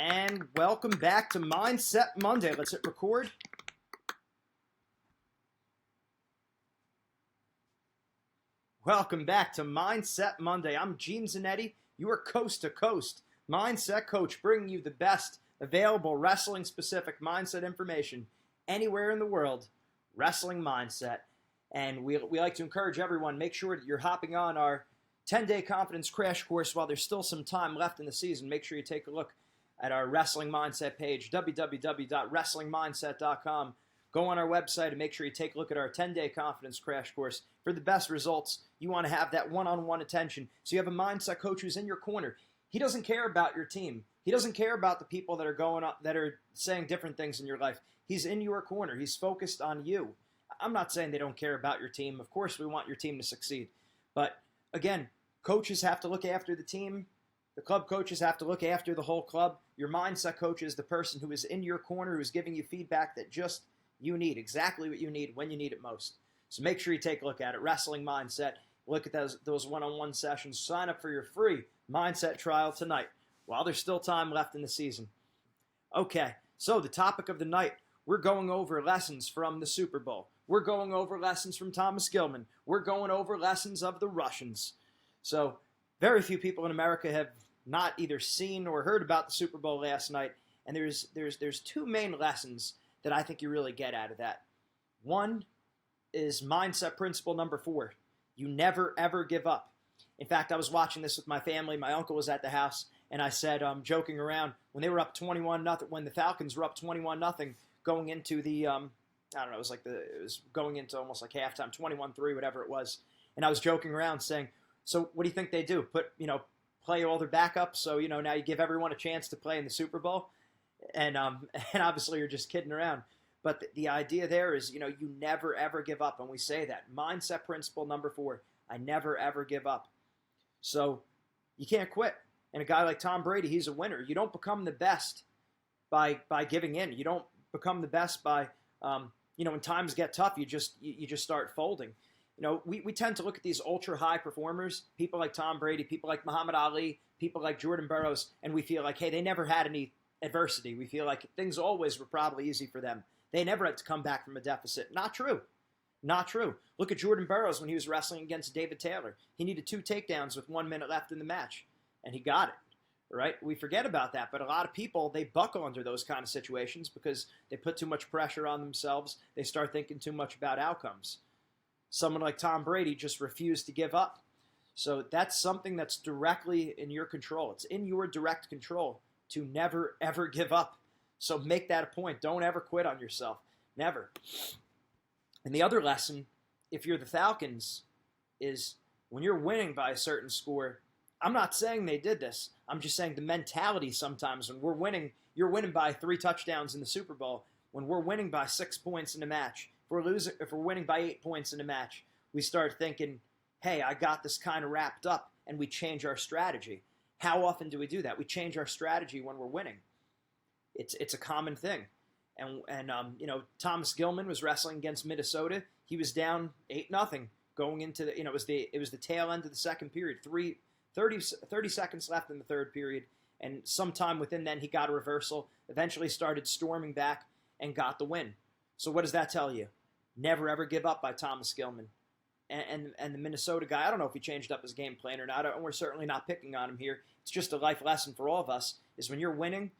And welcome back to Mindset Monday. Let's hit record. Welcome back to Mindset Monday. I'm Gene Zanetti, your coast to coast mindset coach, bringing you the best available wrestling specific mindset information anywhere in the world. Wrestling mindset. And we like to encourage everyone, make sure that you're hopping on our 10-day confidence crash course while there's still some time left in the season. Make sure you take a look at our wrestling mindset page, www.wrestlingmindset.com. Go on our website and make sure you take a look at our 10-day confidence crash course for the best results. You want to have that one-on-one attention. So you have a mindset coach who's in your corner. He doesn't care about your team. He doesn't care about the people that are going up, that are saying different things in your life. He's in your corner. He's focused on you. I'm not saying they don't care about your team. Of course, we want your team to succeed. But again, coaches have to look after the team. The club coaches have to look after the whole club. Your mindset coach is the person who is in your corner, who's giving you feedback that just you need, exactly what you need when you need it most. So make sure you take a look at it. Wrestling Mindset. Look at those one-on-one sessions. Sign up for your free mindset trial tonight while there's still time left in the season. Okay, so the topic of the night, we're going over lessons from the Super Bowl. We're going over lessons from Thomas Gilman. We're going over lessons of the Russians. So very few people in America have not either seen or heard about the Super Bowl last night. And there's two main lessons that I think you really get out of that. One is mindset principle number 4. You never, ever give up. In fact, I was watching this with my family. My uncle was at the house, and I said, joking around, when they were up 21-0, when the Falcons were up 21-0, going into the, I don't know, it was going into almost like halftime, 21-3, whatever it was. And I was joking around saying, so what do you think they do? Play all their backups, so, now you give everyone a chance to play in the Super Bowl? And obviously you're just kidding around. But the idea there is, you never, ever give up. And we say that. Mindset principle number 4, I never, ever give up. So you can't quit. And a guy like Tom Brady, he's a winner. You don't become the best by giving in. You don't become the best by, when times get tough, you just start folding. We tend to look at these ultra-high performers, people like Tom Brady, people like Muhammad Ali, people like Jordan Burroughs, and we feel like, hey, they never had any adversity. We feel like things always were probably easy for them. They never had to come back from a deficit. Not true. Not true. Look at Jordan Burroughs when he was wrestling against David Taylor. He needed 2 takedowns with 1 minute left in the match, and he got it. Right? We forget about that, but a lot of people, they buckle under those kind of situations because they put too much pressure on themselves. They start thinking too much about outcomes. Someone like Tom Brady just refused to give up. So that's something that's directly in your control. It's in your direct control to never, ever give up. So make that a point. Don't ever quit on yourself. Never. And the other lesson, if you're the Falcons, is when you're winning by a certain score, I'm not saying they did this. I'm just saying the mentality sometimes when we're winning, you're winning by 3 touchdowns in the Super Bowl. When we're winning by 6 points in a match, if we're winning by 8 points in a match, we start thinking, hey, I got this kind of wrapped up, and we change our strategy. How often do we do that? We change our strategy when we're winning. It's a common thing. And Thomas Gilman was wrestling against Minnesota. He was down 8-0 going into the, it was the tail end of the second period. 30 seconds left in the third period, and sometime within then he got a reversal, eventually started storming back and got the win. So what does that tell you? Never ever give up by Thomas Gilman. And the Minnesota guy, I don't know if he changed up his game plan or not, and we're certainly not picking on him here. It's just a life lesson for all of us, is when you're winning,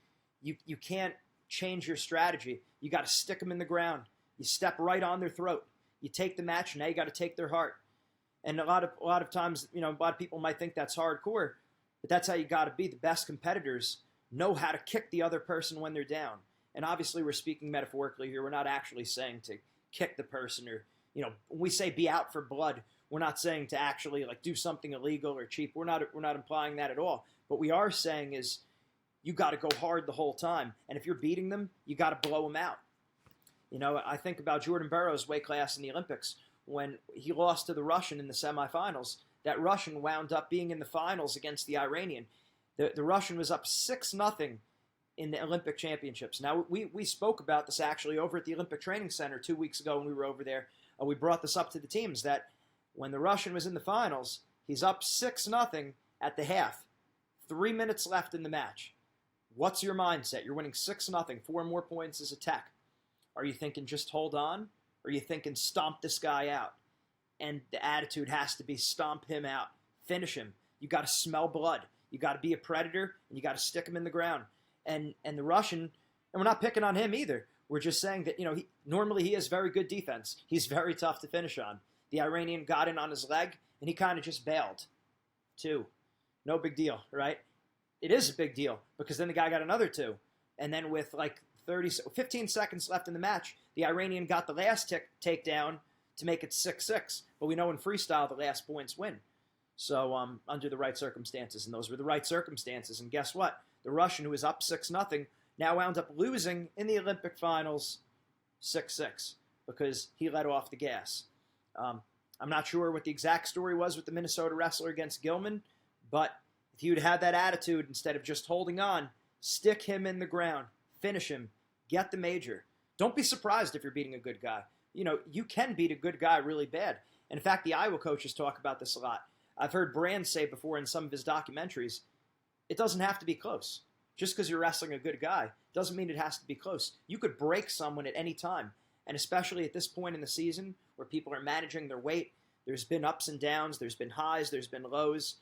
you can't change your strategy. You got to stick them in the ground. You step right on their throat. You take the match, and now you got to take their heart. And a lot of times, a lot of people might think that's hardcore, but that's how you got to be. The best competitors know how to kick the other person when they're down. And obviously, we're speaking metaphorically here. We're not actually saying to kick the person or, when we say be out for blood, we're not saying to actually do something illegal or cheap. We're not implying that at all. What we are saying is you got to go hard the whole time. And if you're beating them, you got to blow them out. I think about Jordan Burroughs' weight class in the Olympics. When he lost to the Russian in the semifinals, that Russian wound up being in the finals against the Iranian. The Russian was up 6-0 in the Olympic Championships. Now, we spoke about this actually over at the Olympic Training Center 2 weeks ago when we were over there. We brought this up to the teams that when the Russian was in the finals, he's up 6-0 at the half. 3 minutes left in the match. What's your mindset? You're winning 6-0, 4 more points as a tech. Are you thinking just hold on? Or are you thinking stomp this guy out? And the attitude has to be stomp him out. Finish him. You got to smell blood. You got to be a predator, and you got to stick him in the ground. And the Russian, and we're not picking on him either. We're just saying that, normally he has very good defense. He's very tough to finish on. The Iranian got in on his leg, and he kind of just bailed. 2. No big deal, right? It is a big deal, because then the guy got another 2. And then with 15 seconds left in the match, the Iranian got the last takedown to make it 6-6. But we know in freestyle the last points win. So under the right circumstances, and those were the right circumstances. And guess what? The Russian, who was up 6-0, now wound up losing in the Olympic finals 6-6 because he let off the gas. I'm not sure what the exact story was with the Minnesota wrestler against Gilman, but if you'd had that attitude instead of just holding on, stick him in the ground, finish him, get the major. Don't be surprised if you're beating a good guy. You can beat a good guy really bad. And in fact, the Iowa coaches talk about this a lot. I've heard Brand say before in some of his documentaries, it doesn't have to be close. Just because you're wrestling a good guy doesn't mean it has to be close. You could break someone at any time. And especially at this point in the season where people are managing their weight, there's been ups and downs, there's been highs, there's been lows.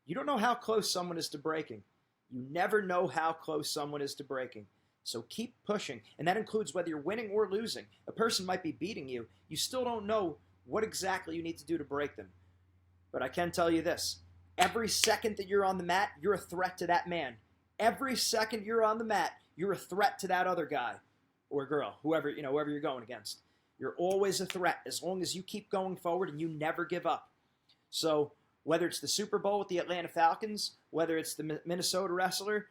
You don't know how close someone is to breaking. You never know how close someone is to breaking. So keep pushing. And that includes whether you're winning or losing. A person might be beating you. You still don't know what exactly you need to do to break them. But I can tell you this. Every second that you're on the mat, you're a threat to that man. Every second you're on the mat, you're a threat to that other guy or girl, whoever you're going against. You're always a threat as long as you keep going forward and you never give up. So whether it's the Super Bowl with the Atlanta Falcons, whether it's the Minnesota wrestler,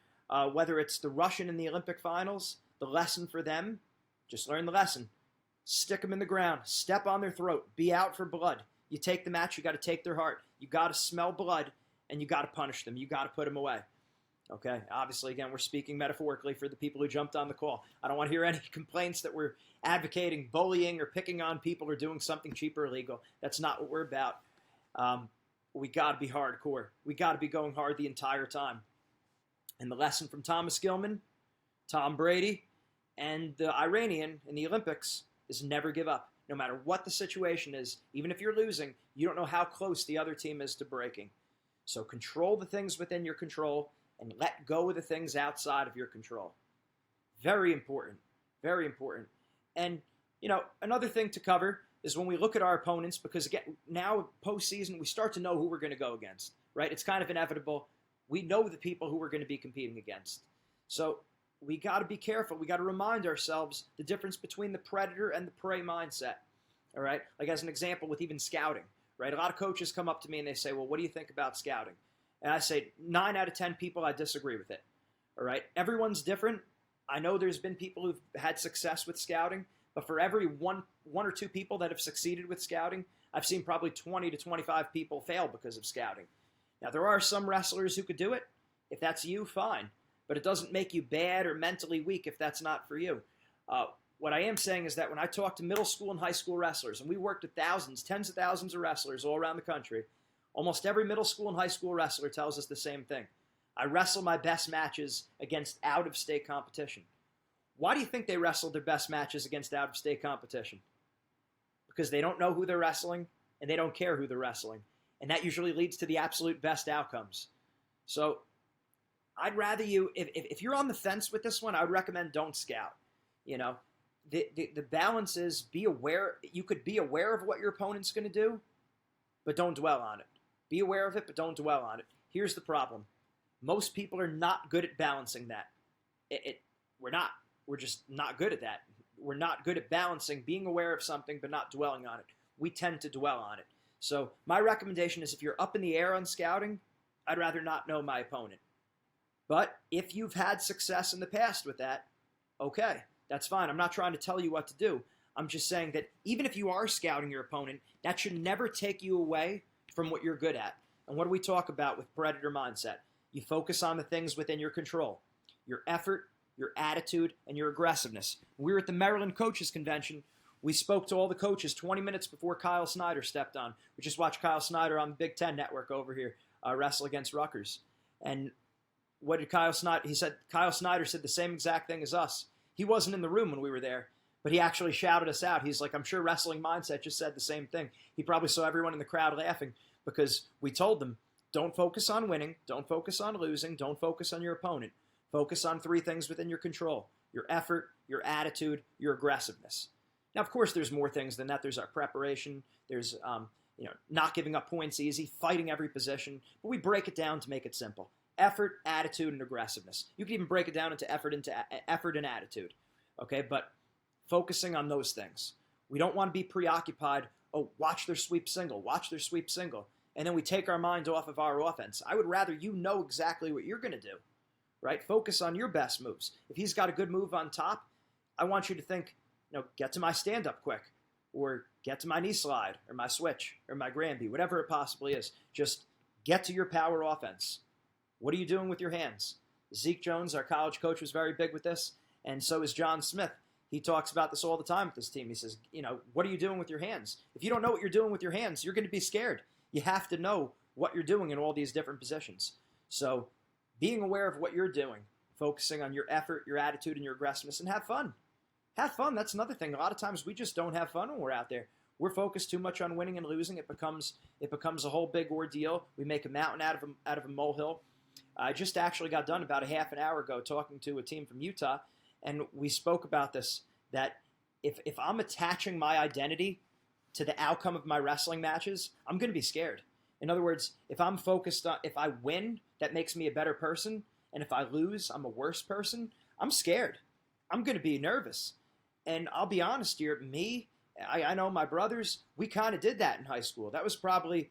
whether it's the Russian in the Olympic finals, the lesson for them, just learn the lesson. Stick them in the ground. Step on their throat. Be out for blood. You take the match, you got to take their heart. You got to smell blood, and you got to punish them. You got to put them away. Okay? Obviously, again, we're speaking metaphorically for the people who jumped on the call. I don't want to hear any complaints that we're advocating bullying or picking on people or doing something cheap or illegal. That's not what we're about. We got to be hardcore. We got to be going hard the entire time. And the lesson from Thomas Gilman, Tom Brady, and the Iranian in the Olympics is never give up. No matter what the situation is, even if you're losing, you don't know how close the other team is to breaking. So control the things within your control and let go of the things outside of your control. Very important. Very important. And, another thing to cover is when we look at our opponents, because again, now postseason, we start to know who we're going to go against, right? It's kind of inevitable. We know the people who we're going to be competing against. So we got to be careful. We got to remind ourselves the difference between the predator and the prey mindset. All right? Like as an example with even scouting, right? A lot of coaches come up to me and they say, well, what do you think about scouting? And I say 9 out of 10 people, I disagree with it. All right? Everyone's different. I know there's been people who've had success with scouting, but for every one or two people that have succeeded with scouting, I've seen probably 20 to 25 people fail because of scouting. Now, there are some wrestlers who could do it. If that's you, fine. But it doesn't make you bad or mentally weak if that's not for you. What I am saying is that when I talk to middle school and high school wrestlers, and we worked with thousands, tens of thousands of wrestlers all around the country, almost every middle school and high school wrestler tells us the same thing. I wrestle my best matches against out-of-state competition. Why do you think they wrestled their best matches against out-of-state competition? Because they don't know who they're wrestling, and they don't care who they're wrestling. And that usually leads to the absolute best outcomes. So I'd rather you, if you're on the fence with this one, I would recommend don't scout. The balance is be aware. You could be aware of what your opponent's going to do, but don't dwell on it. Be aware of it, but don't dwell on it. Here's the problem. Most people are not good at balancing that. We're not. We're just not good at that. We're not good at balancing being aware of something but not dwelling on it. We tend to dwell on it. So my recommendation is if you're up in the air on scouting, I'd rather not know my opponent. But if you've had success in the past with that, okay, that's fine. I'm not trying to tell you what to do. I'm just saying that even if you are scouting your opponent, that should never take you away from what you're good at. And what do we talk about with predator mindset? You focus on the things within your control, your effort, your attitude, and your aggressiveness. We were at the Maryland Coaches Convention. We spoke to all the coaches 20 minutes before Kyle Snyder stepped on. We just watched Kyle Snyder on the Big Ten Network over here wrestle against Rutgers. And what did Kyle Snyder? He said Kyle Snyder said the same exact thing as us. He wasn't in the room when we were there, but he actually shouted us out. He's like, I'm sure Wrestling Mindset just said the same thing. He probably saw everyone in the crowd laughing because we told them, don't focus on winning, don't focus on losing, don't focus on your opponent. Focus on 3 things within your control: your effort, your attitude, your aggressiveness. Now, of course, there's more things than that. There's our preparation. There's not giving up points easy, fighting every position. But we break it down to make it simple: effort, attitude, and aggressiveness. You can even break it down into effort and attitude. Okay, but focusing on those things. We don't want to be preoccupied. Oh, watch their sweep single. Watch their sweep single. And then we take our mind off of our offense. I would rather you know exactly what you're going to do, right? Focus on your best moves. If he's got a good move on top, I want you to think, get to my stand-up quick, or get to my knee slide, or my switch, or my Granby, whatever it possibly is. Just get to your power offense. What are you doing with your hands? Zeke Jones, our college coach, was very big with this, and so is John Smith. He talks about this all the time with this team. He says, what are you doing with your hands? If you don't know what you're doing with your hands, you're going to be scared. You have to know what you're doing in all these different positions. So being aware of what you're doing, focusing on your effort, your attitude, and your aggressiveness, and have fun. Have fun. That's another thing. A lot of times we just don't have fun when we're out there. We're focused too much on winning and losing. It becomes a whole big ordeal. We make a mountain out of a molehill. I just actually got done about a half an hour ago talking to a team from Utah, and we spoke about this, that if I'm attaching my identity to the outcome of my wrestling matches, I'm going to be scared. In other words, if I'm focused on, if I win, that makes me a better person, and if I lose, I'm a worse person, I'm scared. I'm going to be nervous. And I'll be honest here, I know my brothers, we kind of did that in high school. That's probably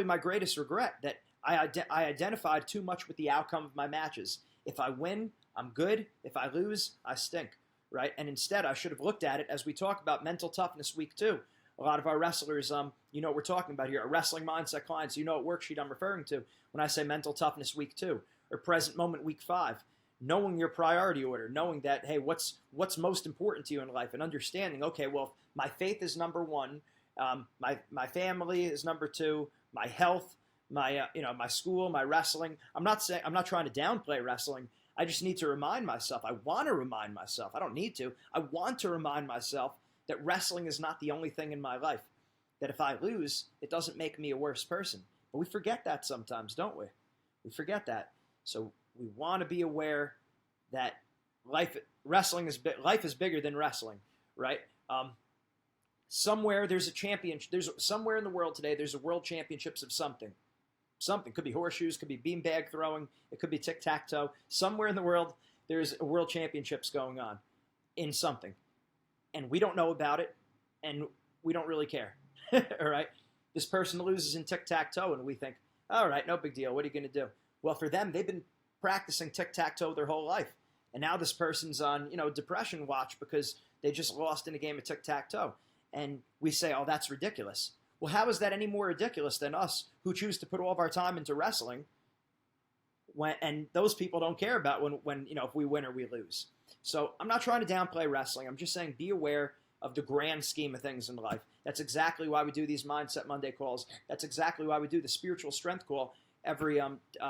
my greatest regret, that I identified too much with the outcome of my matches. If I win, I'm good. If I lose, I stink, right? And instead, I should have looked at it as we talk about mental toughness week 2. A lot of our wrestlers, you know what we're talking about here, our Wrestling Mindset clients, you know what worksheet I'm referring to when I say mental toughness week 2, or present moment week 5. Knowing your priority order, knowing that, hey, what's most important to you in life, and understanding, okay, well, my faith is number 1, my family is number 2, my health, my school, my wrestling. I'm not trying to downplay wrestling. I just need to remind myself. I want to remind myself. I don't need to. I want to remind myself that wrestling is not the only thing in my life. That if I lose, it doesn't make me a worse person. But we forget that sometimes, don't we? We forget that. So we want to be aware that life is bigger than wrestling, right? Somewhere there's a championship. There's somewhere in the world today. There's a world championships of something. Something could be horseshoes, could be beanbag throwing, it could be tic-tac-toe. Somewhere in the world there's a world championships going on in something, and we don't know about it, and we don't really care. All right, this person loses in tic-tac-toe, and we think, all right, no big deal. What are you going to do? Well, for them, they've been practicing tic-tac-toe their whole life, and now this person's on depression watch because they just lost in a game of tic-tac-toe, and we say, oh, that's ridiculous. Well, how is that any more ridiculous than us who choose to put all of our time into wrestling and those people don't care about when if we win or we lose? So I'm not trying to downplay wrestling. I'm just saying be aware of the grand scheme of things in life. That's exactly why we do these Mindset Monday calls. That's exactly why we do the Spiritual Strength call every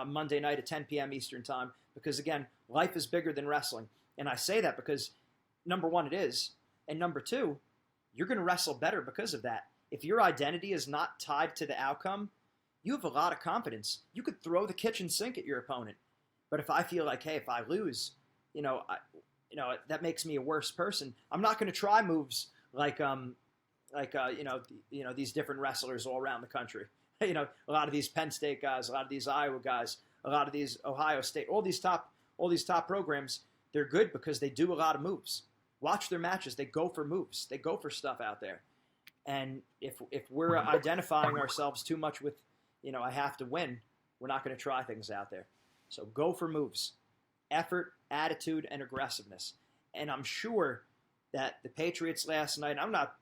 Monday night at 10 p.m. Eastern Time, because, again, life is bigger than wrestling. And I say that because, number 1, it is, and number 2, you're going to wrestle better because of that. If your identity is not tied to the outcome, you have a lot of confidence. You could throw the kitchen sink at your opponent. But if I feel like, hey, if I lose, that makes me a worse person, I'm not going to try moves like these different wrestlers all around the country. A lot of these Penn State guys, a lot of these Iowa guys, a lot of these Ohio State, all these top programs, they're good because they do a lot of moves. Watch their matches. They go for moves. They go for stuff out there. And if we're identifying ourselves too much with, I have to win, we're not going to try things out there. So go for moves, effort, attitude, and aggressiveness. And I'm sure that the Patriots last night, I'm not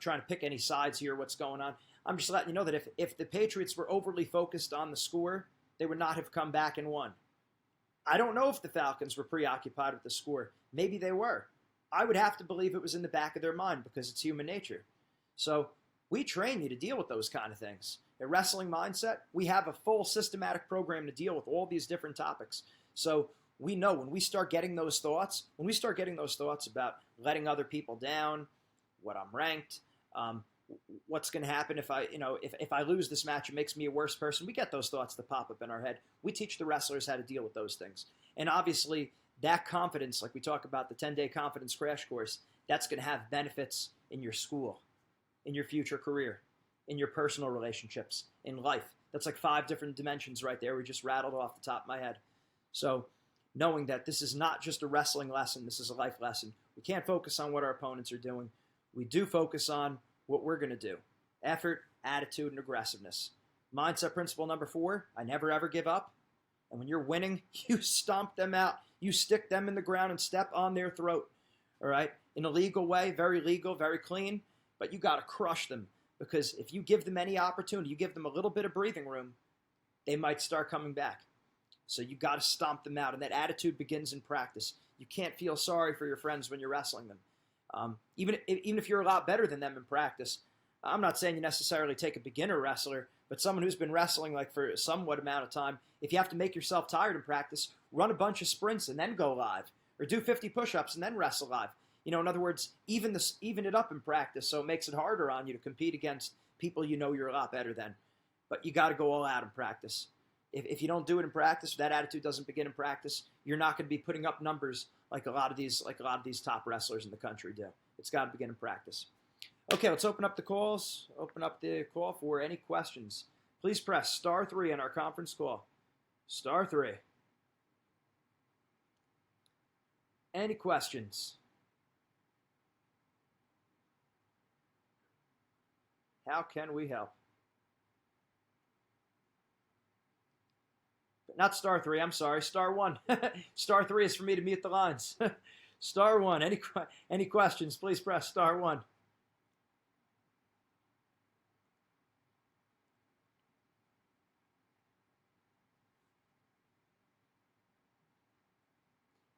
trying to pick any sides here, what's going on. I'm just letting you know that if the Patriots were overly focused on the score, they would not have come back and won. I don't know if the Falcons were preoccupied with the score. Maybe they were. I would have to believe it was in the back of their mind because it's human nature. So we train you to deal with those kind of things. At Wrestling Mindset, we have a full systematic program to deal with all these different topics. So we know when we start getting those thoughts, about letting other people down, what I'm ranked, what's going to happen if I lose this match, it makes me a worse person. We get those thoughts that pop up in our head. We teach the wrestlers how to deal with those things. And obviously, that confidence, like we talk about the 10-day confidence crash course, that's going to have benefits in your school, in your future career, in your personal relationships, in life. That's like 5 different dimensions right there. We just rattled off the top of my head. So knowing that this is not just a wrestling lesson, this is a life lesson. We can't focus on what our opponents are doing. We do focus on what we're going to do. Effort, attitude, and aggressiveness. Mindset principle number 4, I never ever give up. And when you're winning, you stomp them out. You stick them in the ground and step on their throat. All right? In a legal way, very legal, very clean, but you got to crush them, because if you give them any opportunity, you give them a little bit of breathing room, they might start coming back. So you got to stomp them out, and that attitude begins in practice. You can't feel sorry for your friends when you're wrestling them. Even if you're a lot better than them in practice, I'm not saying you necessarily take a beginner wrestler, but someone who's been wrestling like for a somewhat amount of time, if you have to make yourself tired in practice, run a bunch of sprints and then go live, or do 50 push-ups and then wrestle live. In other words, even it up in practice, so it makes it harder on you to compete against people you know you're a lot better than. But you got to go all out in practice. If you don't do it in practice, if that attitude doesn't begin in practice, you're not going to be putting up numbers like a lot of these top wrestlers in the country do. It's got to begin in practice. Okay, let's open up the calls. Open up the call for any questions. Please press *3 on our conference call. *3. Any questions? How can we help? Not *3, I'm sorry, *1. *3 is for me to mute the lines. *1, any questions, please press *1.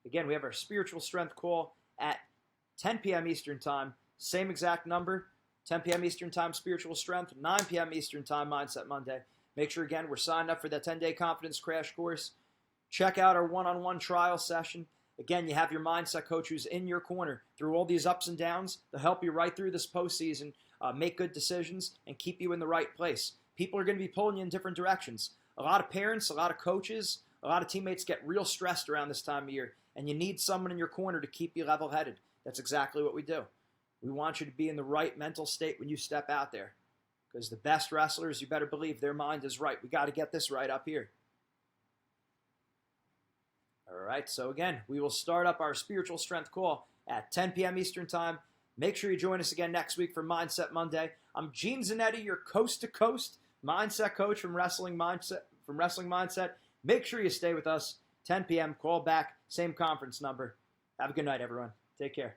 Again, we have our spiritual strength call at 10 p.m. Eastern Time. Same exact number, 10 p.m. Eastern Time, spiritual strength, 9 p.m. Eastern Time, Mindset Monday. Make sure, again, we're signed up for that 10-day confidence crash course. Check out our one-on-one trial session. Again, you have your mindset coach who's in your corner through all these ups and downs to help you right through this postseason, make good decisions, and keep you in the right place. People are going to be pulling you in different directions. A lot of parents, a lot of coaches, a lot of teammates get real stressed around this time of year, and you need someone in your corner to keep you level-headed. That's exactly what we do. We want you to be in the right mental state when you step out there, because the best wrestlers, you better believe their mind is right. We got to get this right up here. All right, so again, we will start up our spiritual strength call at 10 p.m. Eastern Time. Make sure you join us again next week for Mindset Monday. I'm Gene Zanetti, your coast-to-coast mindset coach from Wrestling Mindset. Make sure you stay with us. 10 p.m. Call back. Same conference number. Have a good night, everyone. Take care.